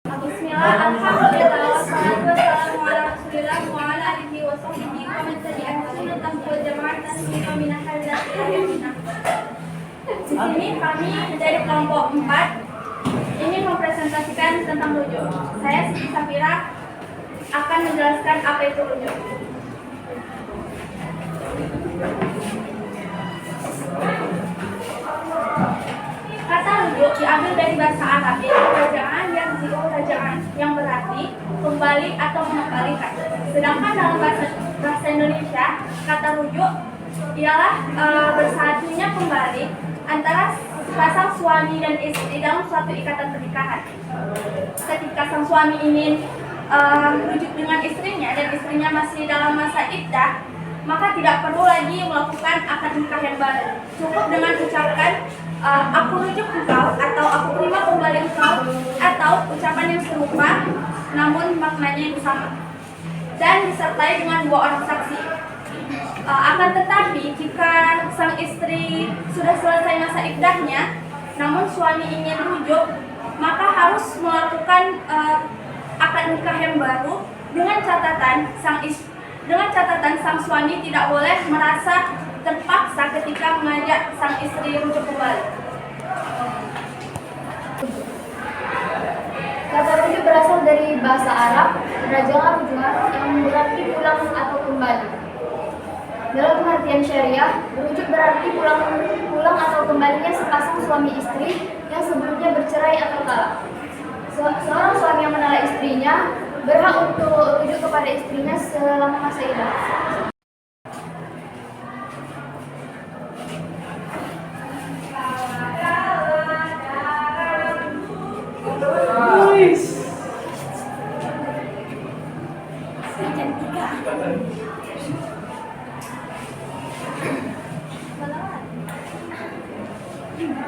Bismillah, alhamdulillah, wassalatu wassalamu ala rasulillah wa ala alihi wa sahbihi wa man tabi'ahu sunnatan wal jama'atan wa min al-hadzat ila yaumina. Di sini kami dari kelompok 4 ingin mempresentasikan tentang rujuk. Saya Siti Safira akan menjelaskan apa itu rujuk. Kata rujuk diambil dari bahasa Arab, yaitu raja'an yang berarti kembali atau mengembalikan. Sedangkan dalam bahasa Indonesia, kata rujuk ialah bersatunya kembali antara pasang suami dan istri dalam suatu ikatan pernikahan. Ketika sang suami ingin rujuk dengan istrinya dan istrinya masih dalam masa iddah, maka tidak perlu lagi melakukan akad nikah yang baru. Cukup dengan ucapkan aku rujuk engkau atau aku terima kembali engkau atau ucapan yang serupa namun maknanya yang sama dan disertai dengan 2 orang saksi. Akan tetapi jika sang istri sudah selesai masa iddahnya namun suami ingin rujuk, maka harus melakukan akad nikah yang baru dengan catatan sang suami tidak boleh merasa terpaksa ketika mengajak sang istri rujuk kembali. Kata rujuk berasal dari bahasa Arab, raja'an rujuan yang berarti pulang atau kembali. Dalam pengertian syariah, rujuk berarti pulang atau kembalinya sepasang suami istri yang sebelumnya bercerai atau talak. Seorang suami yang menolak istrinya berhak untuk rujuk kepada istrinya selama masa iddah.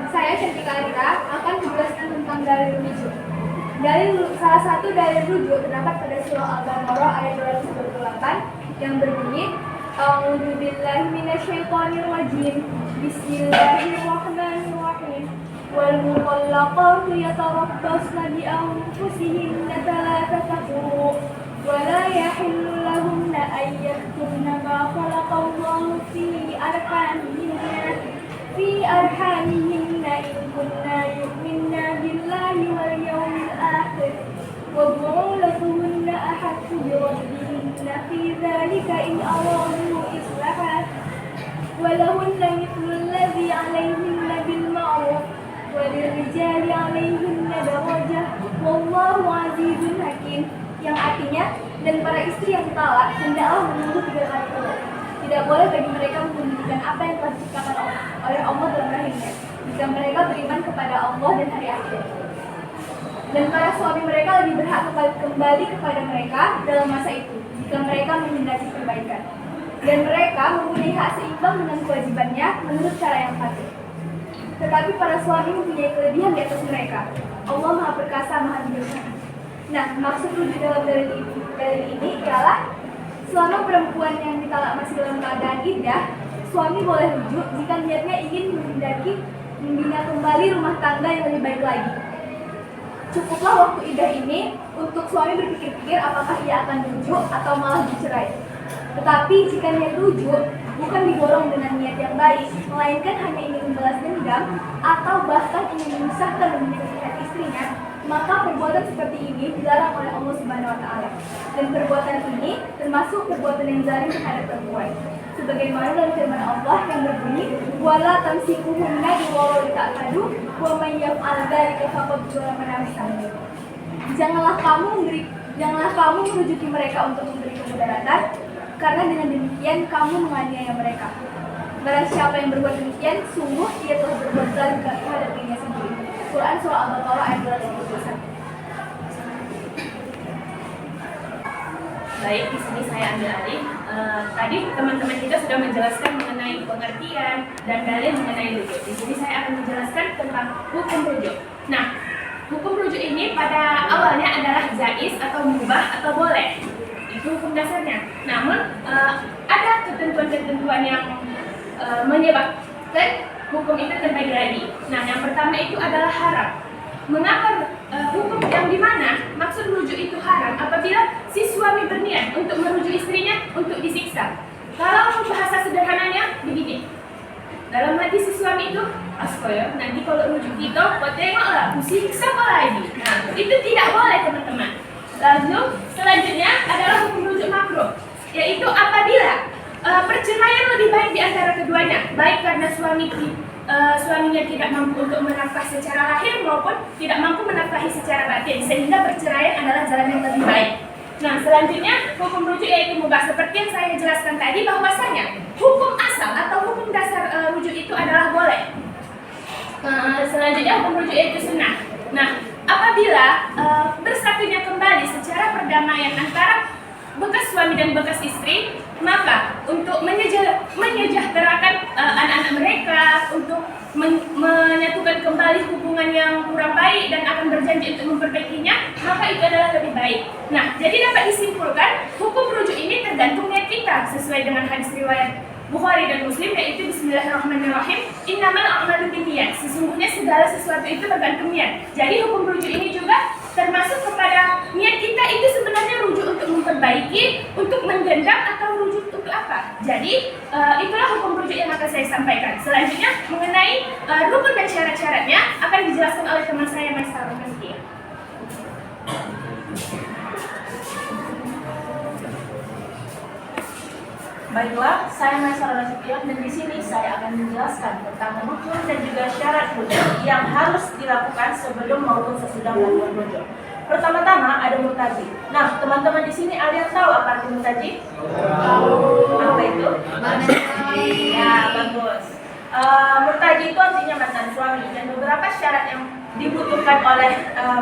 Saya Cantika Arita akan menjelaskan tentang dalil rujuk. Salah satu dalil rujuk terdapat pada surah Al-Baqarah ayat 228 yang berbunyi A'udzu billahi minasyaitonir rajim. Bismillahirrahmanirrahim. Wal mutallaqatu yatarabbasna bi anfusihinna thalathata quru wa la yahillu lahunna an yaktumna ma khalaqallahu fi arhamihinna in kunna yu'minna billahi wal yawmil akhir wa bu'ulatuhunna ahaqqu bi raddihinna fi dhalika in aradu islahan wa lahunna mithlu alladhi 'alayhinna bil ma'ruf wa lirrijali 'alayhinna darajah wallahu 'azizun hakim, yang artinya dan para istri yang talak hendaklah menunggu 3 kali iddah. Tidak boleh bagi mereka menyembunyikan apa yang telah diciptakan oleh Allah dalam rahimnya jika mereka beriman kepada Allah dan hari akhir. Dan para suami mereka lebih berhak kembali kepada mereka dalam masa itu jika mereka menghendaki perbaikan. Dan mereka mempunyai hak seimbang dengan kewajibannya menurut cara yang patut. Tetapi para suami mempunyai kelebihan di atas mereka. Allah Maha Perkasa, Maha Bijaksana. Nah, maksud rujuk dalam dalil ini ialah selama perempuan yang ditalak masih dalam keadaan iddah, suami boleh rujuk jika niatnya ingin membina kembali rumah tangga yang lebih baik lagi. Cukuplah waktu iddah ini untuk suami berpikir-pikir apakah ia akan rujuk atau malah bercerai. Tetapi jika niat rujuk bukan didorong dengan niat yang baik, melainkan hanya ingin membalas dendam atau bahkan ingin memisahkan dan menyakitkan istrinya, maka perbuatan seperti ini dilarang oleh Allah Subhanahu wa taala. Dan perbuatan ini termasuk perbuatan yang zalim terhadap perempuan. Sebagaimana dalam firman Allah yang berbunyi, "Wala tamsikuhunna biwara'i ta'tadu wa may yaf'al dzalika faqad dzalama nafsahu." Janganlah kamu merujuki mereka untuk memberi kemudaratan, karena dengan demikian kamu menganiaya mereka. Barang siapa yang berbuat demikian, sungguh ia telah berbuat zalim terhadap dirinya sendiri. Quran surah Al-Baqarah ayat 221. Baik, di sini saya ambil alih. Tadi teman-teman kita sudah menjelaskan mengenai pengertian dan dalil mengenai rujuk. Di sini saya akan menjelaskan tentang hukum rujuk. Nah, hukum rujuk ini pada awalnya adalah jaiz atau mubah atau boleh. Itu hukum dasarnya. Namun ada ketentuan-ketentuan yang menyebabkan hukum itu terbagi lagi. Nah, yang pertama itu adalah haram. Mengapa hukum yang dimana kemudian untuk merujuk istrinya untuk disiksa. Kalau bahasa sederhananya begini, dalam hati si suami itu, askoyo, nanti kalau rujuk kita, kau tengoklah, aku siksa kau lagi. Nah, itu tidak boleh teman-teman. Lalu selanjutnya adalah hukum rujuk makruh, yaitu apabila perceraian lebih baik di antara keduanya, baik karena suaminya tidak mampu untuk menafkah secara lahir maupun tidak mampu menafkahi secara batin, sehingga perceraian adalah jalan yang lebih baik. Nah, selanjutnya hukum rujuk yaitu mubah, seperti yang saya jelaskan tadi bahwasanya hukum asal atau hukum dasar rujuk itu adalah boleh. Selanjutnya hukum rujuk yaitu sunnah. Nah, apabila bersatunya kembali secara perdamaian antara bekas suami dan bekas istri, maka untuk menyejahterakan anak-anak mereka, untuk menyatukan kembali hubungan yang kurang baik dan akan berjanji untuk memperbaikinya, maka itu adalah lebih baik. Nah, jadi dapat disimpulkan hukum rujuk ini tergantung niat kita sesuai dengan hadis riwayat Bukhari dan Muslim, yaitu Bismillahirrahmanirrahim, innamal a'malu binniyat, sesungguhnya segala sesuatu itu tergantung niat. Jadi hukum rujuk ini juga termasuk kepada niat kita itu sebenarnya rujuk untuk memperbaiki, untuk menggendam, atau rujuk untuk apa. Jadi itulah hukum rujuk yang akan saya sampaikan. Selanjutnya mengenai rukun dan syarat-syaratnya akan dijelaskan oleh teman saya Mas Sarul Mazkia. Baiklah, saya Maisarah Nasution dan di sini saya akan menjelaskan tentang rukun dan juga syarat rujuk yang harus dilakukan sebelum maupun sesudah melakukan rujuk. Pertama-tama ada murtaji. Nah, teman-teman di sini ada yang tahu apa arti murtaji? Tahu. Apa itu? Ya, bagus. Murtaji itu artinya mantan suami, dan beberapa syarat yang dibutuhkan oleh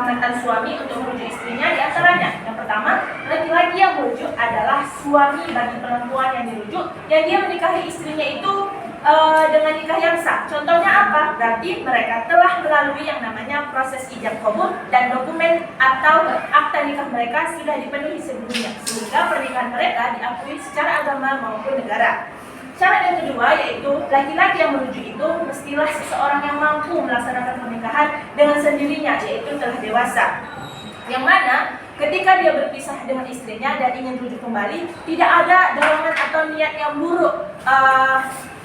mantan suami untuk merujuk istrinya diantaranya. Yang pertama, laki-laki yang merujuk adalah suami bagi perempuan yang dirujuk, yang dia menikahi istrinya itu dengan nikah yang sah. Contohnya apa? Berarti mereka telah melalui yang namanya proses ijab kabul dan dokumen atau akta nikah mereka sudah dipenuhi sebelumnya, sehingga pernikahan mereka diakui secara agama maupun negara. Syarat yang kedua yaitu laki-laki yang merujuk itu mestilah seseorang yang mampu melaksanakan pernikahan dengan sendirinya, yaitu telah dewasa. Yang mana ketika dia berpisah dengan istrinya dan ingin rujuk kembali, tidak ada dorongan atau niat yang buruk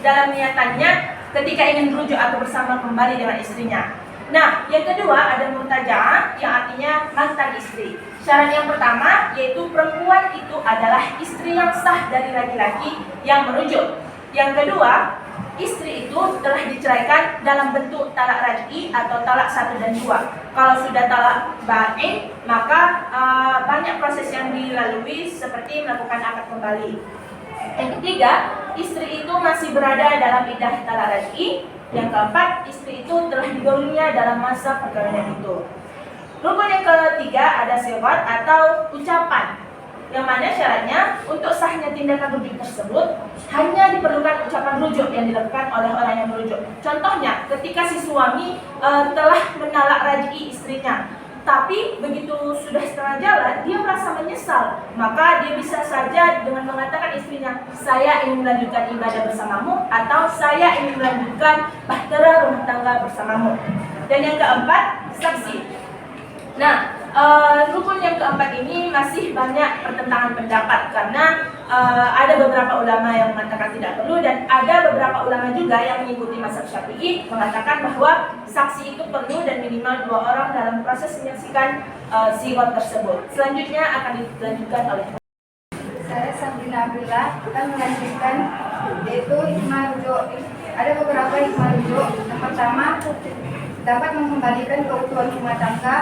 dalam niatannya ketika ingin rujuk atau bersama kembali dengan istrinya. Nah, yang kedua ada murtaja'ah yang artinya mantan istri. Syarat yang pertama yaitu perempuan itu adalah istri yang sah dari laki-laki yang merujuk. Yang kedua, istri itu telah diceraikan dalam bentuk talak raj'i atau talak 1 dan 2. Kalau sudah talak bain, maka banyak proses yang dilalui seperti melakukan akad kembali. Yang ketiga, istri itu masih berada dalam iddah talak raj'i. Yang keempat, istri itu telah digaulinya dalam masa perkawinan itu. Rukun yang ketiga ada siwat atau ucapan, yang mana syaratnya untuk sahnya tindakan rujuk tersebut hanya diperlukan ucapan rujuk yang dilakukan oleh orang yang merujuk. Contohnya, ketika si suami telah menalak raj'i istrinya, tapi begitu sudah setengah jalan dia merasa menyesal, maka dia bisa saja dengan mengatakan istrinya, saya ingin melanjutkan ibadah bersamamu, atau saya ingin melanjutkan bahtera rumah tangga bersamamu. Dan yang keempat, saksi. Nah, rukun yang keempat ini masih banyak pertentangan pendapat karena ada beberapa ulama yang mengatakan tidak perlu, dan ada beberapa ulama juga yang mengikuti mazhab Syafi'i mengatakan bahwa saksi itu perlu dan minimal 2 orang dalam proses menyaksikan siwat tersebut. Selanjutnya akan dilanjutkan oleh Saya Sabrina Abdullah akan melanjutkan yaitu hikmah rujuk. Ada beberapa hikmah rujuk. Yang pertama, dapat mengembalikan keutuhan rumah tangga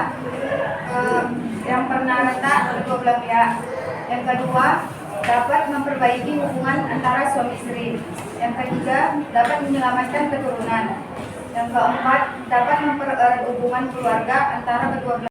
yang pernah retak kedua belah pihak. Yang kedua, dapat memperbaiki hubungan antara suami istri. Yang ketiga, dapat menyelamatkan keturunan. Yang keempat, dapat mempererat hubungan keluarga antara kedua belah